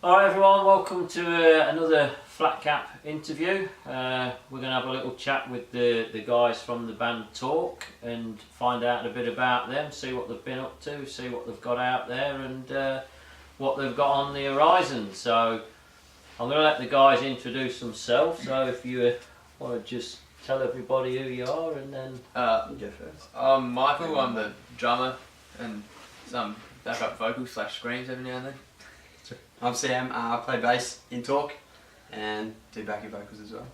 Alright everyone, welcome to another Flat Cap interview. We're going to have a little chat with the guys from the band Tork and find out a bit about them, see what they've been up to, see what they've got out there and what they've got on the horizon. So I'm going to let the guys introduce themselves, so if you want to just tell everybody who you are and then go first. I'm Michael, I'm the drummer and some backup vocals / screams every now and then. I'm Sam, I play bass in Tork and do backing vocals as well.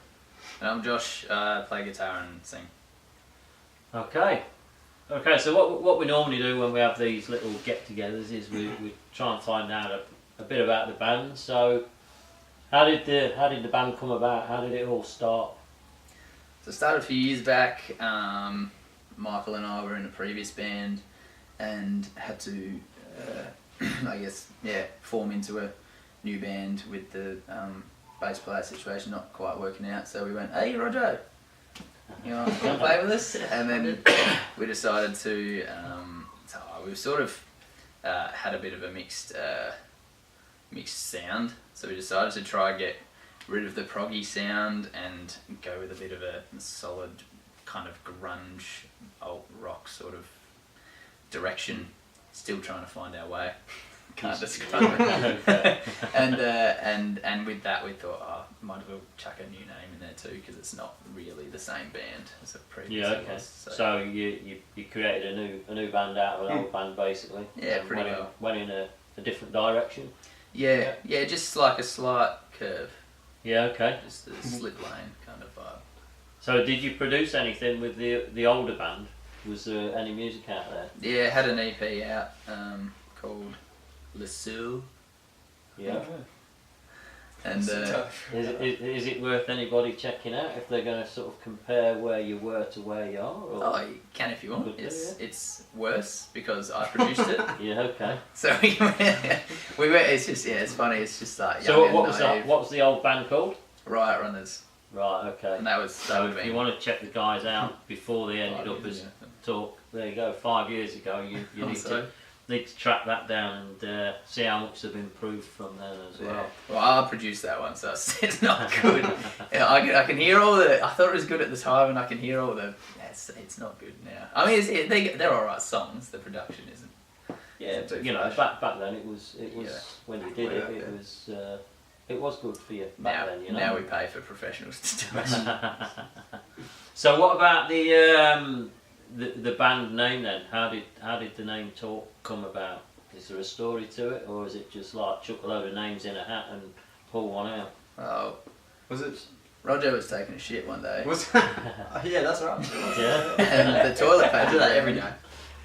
And I'm Josh, play guitar and sing. Okay, so what we normally do when we have these little get-togethers is we try and find out a bit about the band. So how did the band come about? How did it all start? So it started a few years back. Michael and I were in a previous band and had to form into a new band with the bass player situation not quite working out. So we went, hey Roger, you want to play with us? And then we decided to, we sort of had a bit of a mixed sound. So we decided to try and get rid of the proggy sound and go with a bit of a solid kind of grunge, alt rock sort of direction. Still trying to find our way. Can't describe it. And with that we thought, might as well chuck a new name in there too, because it's not really the same band as the previous. Yeah, okay. So you created a new band out of an old band basically. Yeah, pretty well. Went in a different direction. Yeah, just like a slight curve. Yeah, okay. Just a slip lane kind of vibe. So did you produce anything with the older band? Was there any music out there? Yeah, had an EP out called Le Soul. Yeah. And is it worth anybody checking out if they're going to sort of compare where you were to where you are? Or? You can if you want. It's worse because I produced it. Yeah, okay. So we went. It's just it's funny. It's just like. So what was the old band called? Riot Runners. Right, okay. And that was so if you want to check the guys out before they ended up as Tork, there you go. 5 years ago, you need to track that down and see how much they've improved from then as well. Yeah. Well, I produced that one, so it's not good. I can hear all the. I thought it was good at the time, and I can hear all the. It's not good now. I mean, they're alright songs. The production isn't. Yeah, but back then it was when you did it. It was good for you back then, Now we pay for professionals to do it. So what about the band name then? How did the name Tork come about? Is there a story to it, or is it just like chuck a load of names in a hat and pull one out? Oh, Was it? Roger was taking a shit one day. Yeah, that's right. Yeah. And the toilet paper. I do that every day.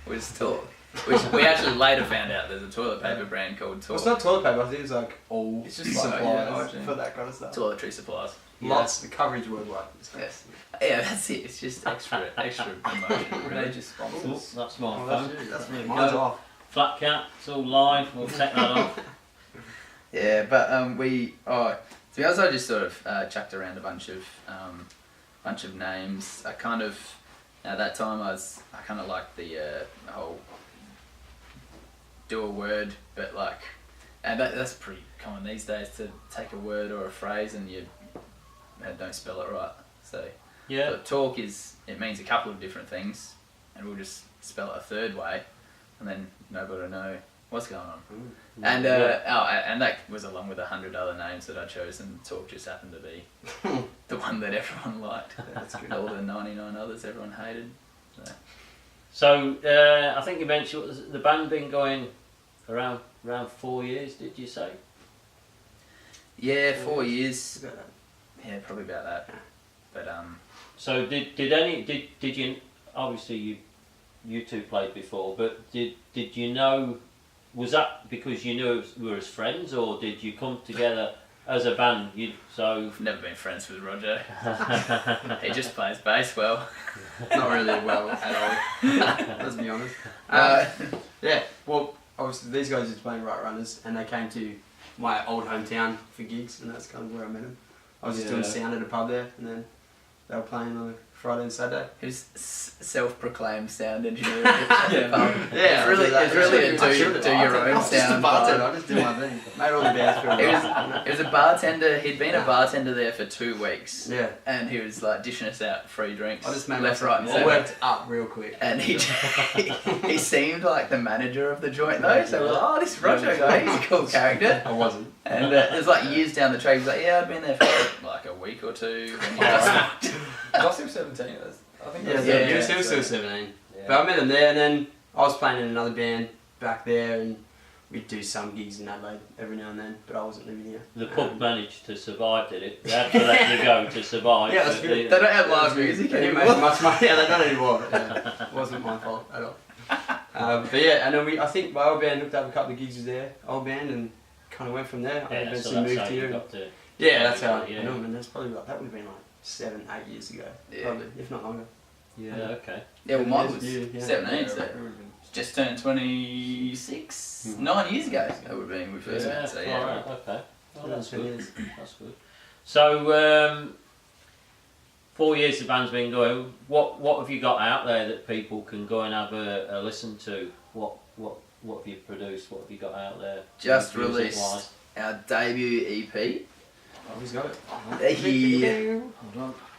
Was Tork. Which we actually later found out there's a toilet paper brand called Tork. Well, it's not toilet paper, I think it's like all It's just supplies for that kind of stuff. Toiletry supplies. Lots, the coverage worldwide. Yes. Yeah, that's it. It's just extra promotion. Major sponsors. That's my Oh, phone. that's There we mine's go. off. Flat Cap, it's all live. We'll take that off. Yeah, but to be honest, I just sort of chucked around a bunch of names. I kind of at that time I kind of liked the whole do a word, but like, and that's pretty common these days to take a word or a phrase and you don't spell it right. So Yeah. but Tork it means a couple of different things, and we'll just spell it a third way, and then nobody will know what's going on. And and that was along with 100 other names that I chose, and Tork just happened to be the one that everyone liked. That's good. All the 99 others everyone hated. So I think you mentioned the band been going around 4 years. Did you say? Yeah, 4 years. About that. Yeah, probably about that. But So did you obviously you two played before, but did you know? Was that because you knew we were as friends, or did you come together as a band? I've never been friends with Roger. He just plays bass well. Not really well at all. Let's be honest. Yeah, well, obviously these guys used to play Right Runners, and they came to my old hometown for gigs, and that's kind of where I met them. I was just doing sound at a pub there, and then they were playing on a Friday and Saturday. He was self-proclaimed sound engineer. Yeah, It's really a do your own I was just a sound. bartender. I just did my thing. Made all the bands feel right. He was a bartender. He'd been a bartender there for 2 weeks, Yeah. and he was like dishing us out free drinks. I just made left, myself right, and all centre. worked up real quick. And he seemed like the manager of the joint though, so we're like, oh, this Roger guy, he's a cool character. I wasn't. And it was like years down the track, he's like, yeah, I'd been there for like a week or two. And he just, I was still 17. I think. Yeah, Yeah, he was still 17. Yeah. But I met him there, and then I was playing in another band back there, and we'd do some gigs in Adelaide every now and then, but I wasn't living here. The pub managed to survive, did it? They had to let you go to survive. Yeah, that's but good. they don't have live music They didn't anymore. make much money. Yeah, they don't anymore. Yeah, it wasn't my fault at all. But yeah, and then I think my old band looked up a couple of gigs there, old band, and kind of went from there. I Yeah, eventually so that's moved how you here. and- got to... Yeah, that's how. Yeah. I know, and that's probably like that would have been like 7, 8 years ago, Yeah. probably, if not longer. Yeah, okay. Yeah, well, mine was Yeah. 17, so just turned 26, 9 years ago. That would have been when we first Yeah, met. So yeah, alright, okay. Oh, that's 10 good. years. That's good. So, 4 years the band's been going. What have you got out there that people can go and have a listen to? What have you produced? What have you got out there? just music-wise? released our debut EP. Oh, he's got it. He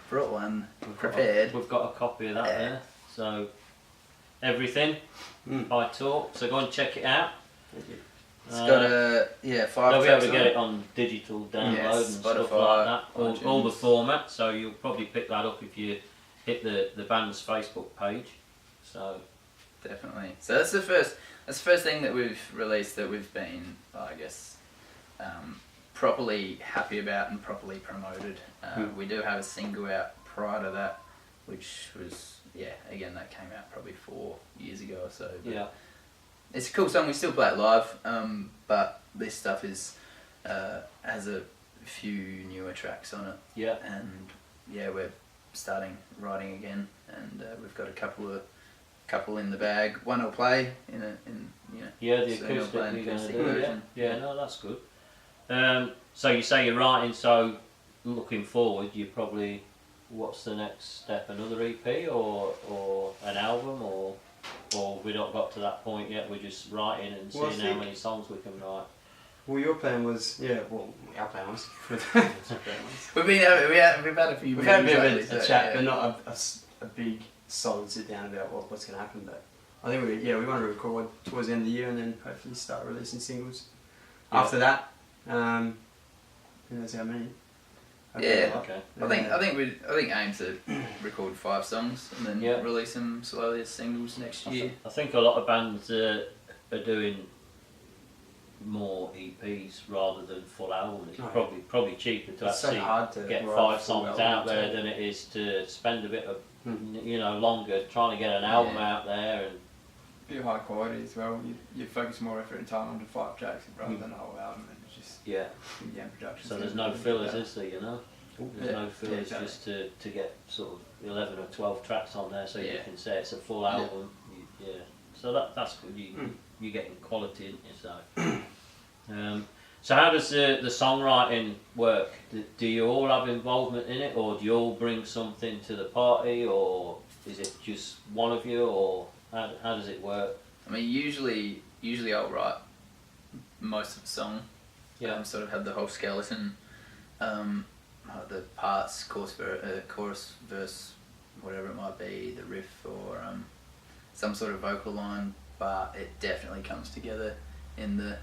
brought one prepared. We've got a copy of that there. So, everything by Tork. So go and check it out. Thank you. It's got a 5 They'll be tracks able to on get it. it on digital download Yes, and stuff Spotify, like that. All the iTunes. format, so you'll probably pick that up if you hit the band's Facebook page. So Definitely. So that's the first thing that we've released that we've been, I guess, properly happy about and properly promoted. We do have a single out prior to that, which was again that came out probably 4 years ago or so. But yeah, it's a cool song. We still play it live, but this stuff is has a few newer tracks on it. yeah, And we're starting writing again, and we've got a couple in the bag. One will play in yeah. The so they'll acoustic play an you're going to acoustic do, yeah, version. yeah. No, that's good. So you say you're writing. So looking forward, you probably what's the next step? Another EP or an album or we not got to that point yet? We're just writing and Well, I seeing how think- many songs we can write. Well, your plan was, our plan was. We've had a few. We've had a bit of meetings a lately, so, chat, yeah. but not a big solid sit down about what's going to happen. But I think we want to record towards the end of the year and then hopefully start releasing singles. Yeah. After that, who knows how many? Yeah. Okay. I think aim to record 5 songs and then Yeah. release them slowly as singles next year. I think a lot of bands are doing more EPs rather than full albums. It's Right. probably cheaper to It's so actually hard to get write 5 a full songs album, out there too. than it is to spend a bit of Hmm. longer trying to get an album Yeah. out there. And Be high quality as well. You focus more effort and time onto 5 tracks rather than a whole album, and it's just yeah, production. so there's no fillers, is there? You know, there's Yeah. no fillers exactly. just to get sort of 11 or 12 tracks on there, so you Yeah. can say it's a full album. Yeah, so that's good. You're getting quality, isn't you? So. So how does the songwriting work? Do you all have involvement in it, or do you all bring something to the party, or is it just one of you, or how does it work? I mean, usually I'll write most of the song. Yeah. Sort of have the whole skeleton, the parts, chorus, verse, whatever it might be, the riff or some sort of vocal line. But it definitely comes together in the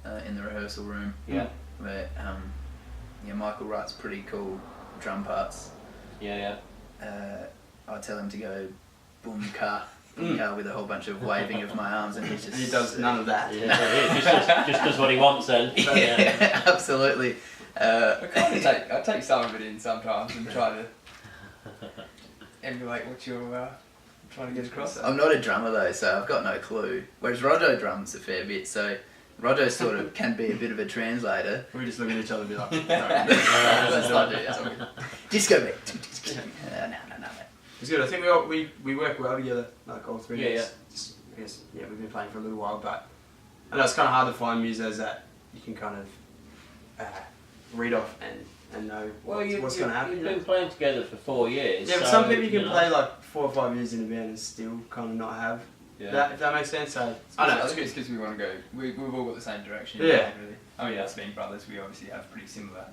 rehearsal room. Yeah. Where Michael writes pretty cool drum parts. Yeah. I tell him to go boom ka with a whole bunch of waving of my arms, and he just And he does none of that. Yeah. Just does what he wants then. Yeah, absolutely. I take some of it in sometimes and try to emulate what you're trying to get across. I'm not a drummer though, so I've got no clue. Whereas Rojo drums a fair bit, so Rojo sort of can be a bit of a translator. We just look at each other and be like, Let's not do that. Disco beat. No. It's good. I think we work well together, like all three of Yeah, us. Just, I guess, we've been playing for a little while, but I know it's kind of hard to find musos that you can kind of read off and and know Well, what's going to happen. You've been playing together for 4 years. Yeah, but so, some people you can know. play like 4 or 5 years in a band and still kind of not have that, if that makes sense. So I know, it's because we want to go, we've all got the same direction. Yeah. Really. I mean, us being brothers, we obviously have pretty similar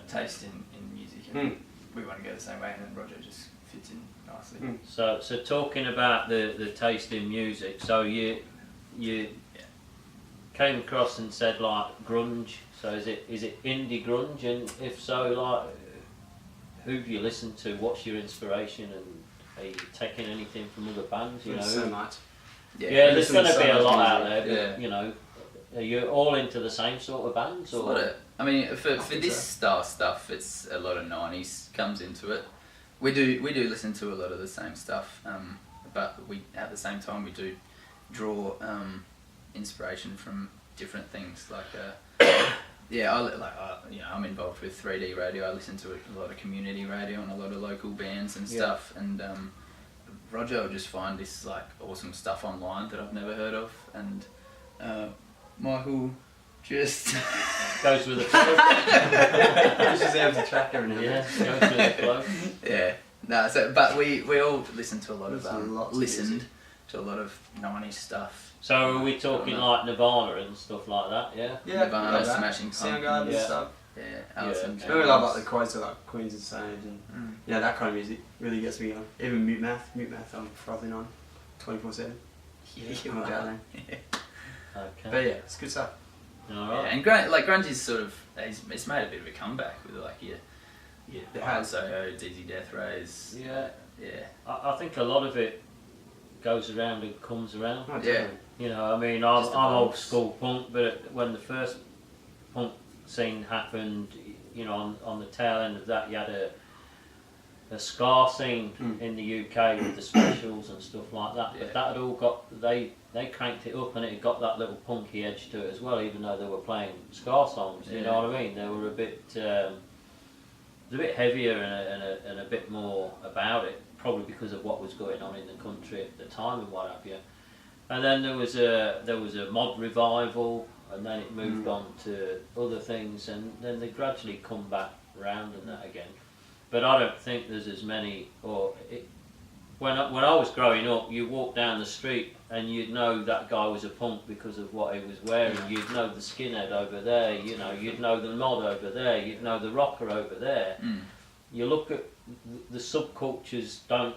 taste in music, and we want to go the same way, and then Roger just fits in nicely. So talking about the taste in music, so you came across and said like grunge. So is it indie grunge, and if so, like who do you listen to? What's your inspiration, and are you taking anything from other bands? You know, so much. Yeah, there's going to be a lot out music. there. But, you know, are you all into the same sort of bands? Or? I mean, for this style stuff, it's a lot of 90s comes into it. We do listen to a lot of the same stuff, but we at the same time we do draw inspiration from different things. Like I'm involved with 3D radio. I listen to a lot of community radio and a lot of local bands and stuff. And Roger will just find this like awesome stuff online that I've never heard of, and Michael just goes with the flow. Just able to track everything. Yeah, goes with the flow. Yeah. No, so but we all listen to a lot of listened to a lot of 90s stuff. So are we talking like Nirvana and stuff like that? Yeah. Yeah, Nirvana, like that. Smashing Soundgarden Pumpkins. and stuff. Yeah, Alice in I Chains. really love like the quotes of like Queens of Stone and that kind of music really gets me on. Even Mute Math I'm frothing on 24/7. Yeah, I'm about that. Okay. But yeah, it's good stuff. All Yeah, right. and grunge is sort of it's made a bit of a comeback with like your It has. Soho, DZ Death Rays. Yeah. Yeah. I think a lot of it goes around and comes around. Oh, Yeah. definitely. You know, I mean, I'm Just old evolves. school punk, but when the first punk scene happened, you know, on the tail end of that, you had a ska scene in the UK with the specials and stuff like that. Yeah. But that had all got they cranked it up, and it got that little punky edge to it as well. Even though they were playing ska songs, you know what I mean? They were a bit heavier and a bit more about it. Probably because of what was going on in the country at the time and what have you. And then there was a mod revival, and then it moved on to other things, and then they gradually come back round and that again. But I don't think there's as many. When I was growing up, you walk down the street and you'd know that guy was a punk because of what he was wearing. You'd know the skinhead over there. You know, you'd know the mod over there. You'd know the rocker over there. You look at the subcultures don't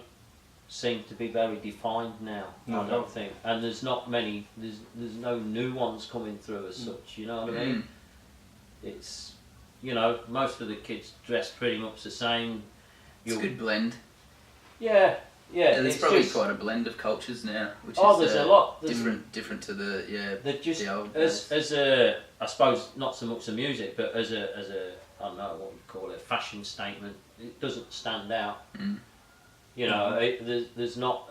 seem to be very defined now. I don't think, and there's not many. There's no new ones coming through as such. You know what I mean? It's, you know, most of the kids dress pretty much the same. It's a good blend. Yeah. There's probably just, quite a blend of cultures now, which there's is a lot. different to the They're just the old as a, I suppose, not so much the music, but as a I don't know what we call it, fashion statement. It doesn't stand out. You know, there's not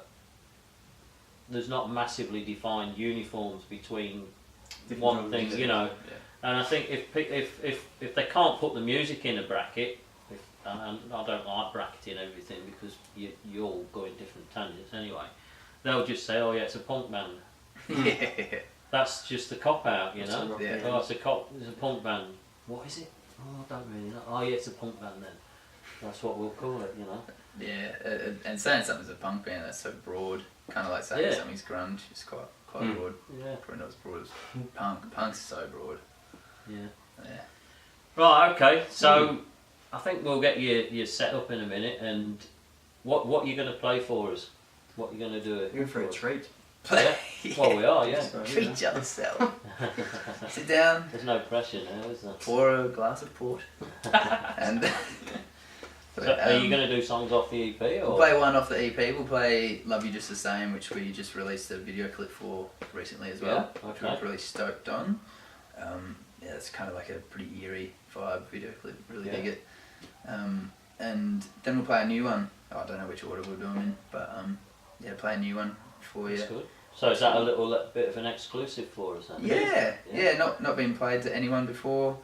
massively defined uniforms between one thing. You know, and I think if they can't put the music in a bracket, and I don't like bracketing everything because you all go in different tangents anyway. They'll just say, oh yeah, it's a punk band. That's just a cop out, you know. Oh, it's a punk band. What is it? Oh, I don't really know. Oh yeah, it's a punk band then. That's what we'll call it, you know. Yeah, and saying something's a punk band, that's so broad. Kind of like saying something's grunge. It's quite broad. Yeah. Probably not as broad as punk. Punk's so broad. Yeah. Yeah. Right. Okay. So I think we'll get you set up in a minute, and what you're going to play for us? What you're going to do? You're in for a treat. Yeah. Well, we are. Yeah. Treat yourself. Sit down. There's no pressure now, is there? Pour a glass of port. And So are you going to do songs off the EP, or? We'll play one off the EP. We'll play "Love You Just the Same," which we just released a video clip for recently as well, which we're really stoked on. Yeah, it's kind of like a pretty eerie vibe video clip. Really dig it. And then we'll play a new one. Oh, I don't know which order we'll do them in, but yeah, play a new one for you. That's good. So is that a little bit of an exclusive for us then? Yeah. Not been played to anyone before.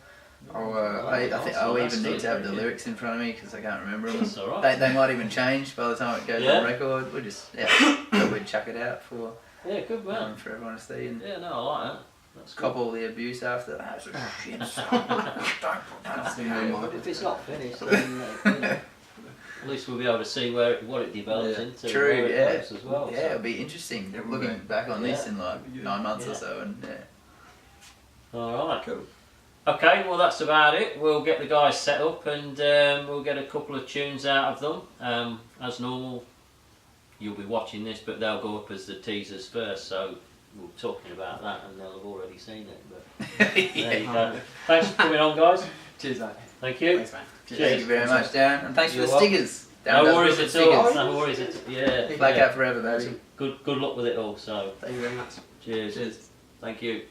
I think I'll even need to have the lyrics in front of me because I can't remember them. That's alright. They might even change by the time it goes on record. We'll just we'd chuck it out for good man. for everyone to see. And Yeah, no, I like that. That's cop good. all the abuse after that. Shit, son. That's the main one. If it's not finished, then at least we'll be able to see what it develops into. and True, where it yeah. goes as well. Yeah, it'll be interesting It will looking be. back on this Yeah. in like 9 months or Yeah. so, and All right. Cool. Okay, well that's about it. We'll get the guys set up and we'll get a couple of tunes out of them. As normal, you'll be watching this, but they'll go up as the teasers first, so we're talking about that and they'll have already seen it. But there you go. Thanks for coming on, guys. Cheers, mate. Thank you. Thanks, man. Cheers. thank you very much, Darren, and thanks for You're the welcome. stickers. No Darren does worries good at stickers. all. No worries at all. Yeah. Black yeah. out forever, baby. Good luck with it all. So Thank you very much. cheers. Cheers. Thank you.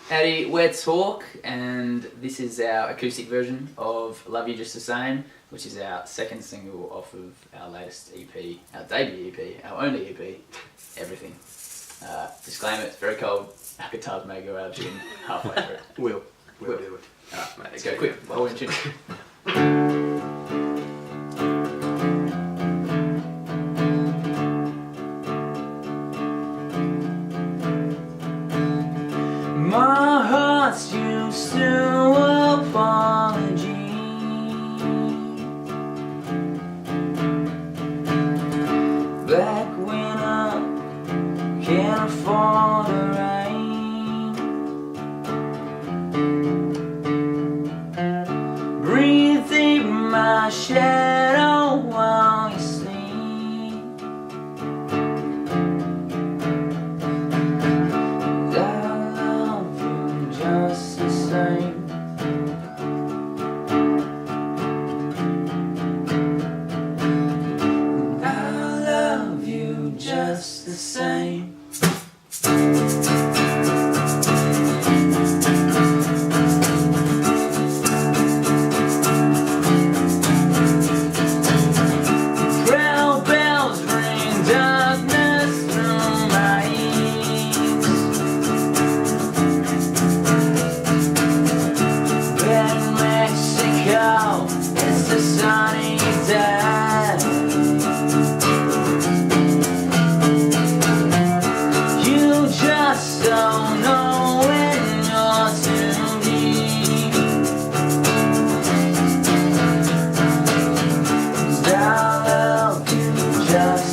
Howdy, we're Tork, and this is our acoustic version of Love You Just the Same, which is our second single off of our latest EP, our debut EP, our only EP, Everything. Disclaimer, it's very cold, our guitars may go out of tune halfway through. Will. Will. Do it. Alright, mate, let's go quick, while we're in tune. My heart's used to apology. Back when I can't afford the rain. Breathe deep in my shadow while you sleep. I love you just the same. I love you just the same. Proud bells ring darkness through my ears. In Mexico, it's a sunny day. You just don't know when you're too deep. I love you just